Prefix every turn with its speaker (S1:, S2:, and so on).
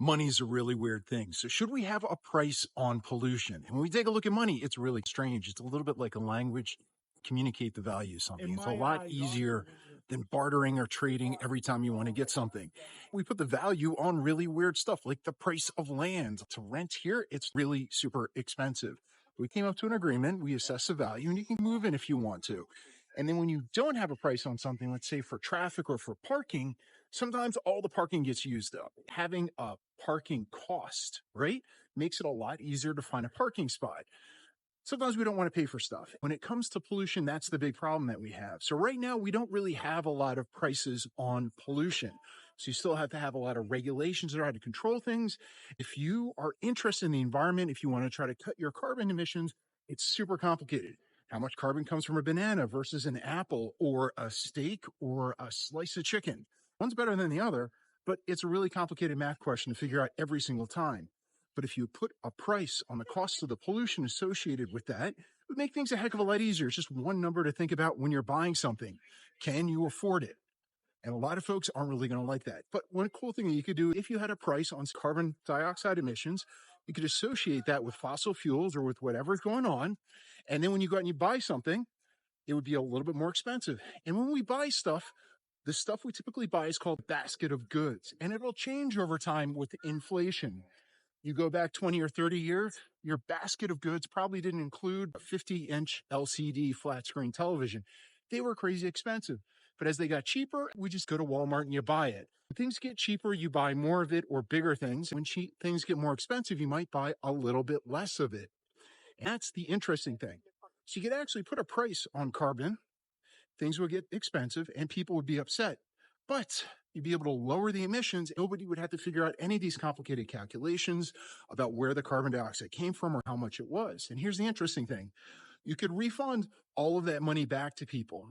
S1: Money's a really weird thing. So should we have a price on pollution? And when we take a look at money, it's really strange. It's a little bit like a language. Communicate the value of something. It's a lot easier than bartering or trading every time you want to get something. We put the value on really weird stuff like the price of land. To rent here, it's really super expensive. We came up to an agreement. We assess the value and you can move in if you want to. And then when you don't have a price on something, let's say for traffic or for parking, sometimes all the parking gets used up. Having a parking cost, right, makes it a lot easier to find a parking spot. Sometimes we don't want to pay for stuff. When it comes to pollution, that's the big problem that we have. So right now, we don't really have a lot of prices on pollution. So you still have to have a lot of regulations that are how to control things. If you are interested in the environment, if you want to try to cut your carbon emissions, it's super complicated. How much carbon comes from a banana versus an apple or a steak or a slice of chicken? One's better than the other, but it's a really complicated math question to figure out every single time. But if you put a price on the cost of the pollution associated with that, it would make things a heck of a lot easier. It's just one number to think about when you're buying something. Can you afford it? And a lot of folks aren't really going to like that. But one cool thing that you could do, if you had a price on carbon dioxide emissions, you could associate that with fossil fuels or with whatever's going on. And then when you go out and you buy something, it would be a little bit more expensive. And when we buy stuff, the stuff we typically buy is called basket of goods, and it'll change over time with inflation. You go back 20 or 30 years, your basket of goods probably didn't include a 50-inch LCD flat screen television. They were crazy expensive. But as they got cheaper, we just go to Walmart and you buy it. When things get cheaper, you buy more of it or bigger things. When things get more expensive, you might buy a little bit less of it. And that's the interesting thing. So you could actually put a price on carbon. Things would get expensive and people would be upset. But you'd be able to lower the emissions. Nobody would have to figure out any of these complicated calculations about where the carbon dioxide came from or how much it was. And here's the interesting thing. You could refund all of that money back to people.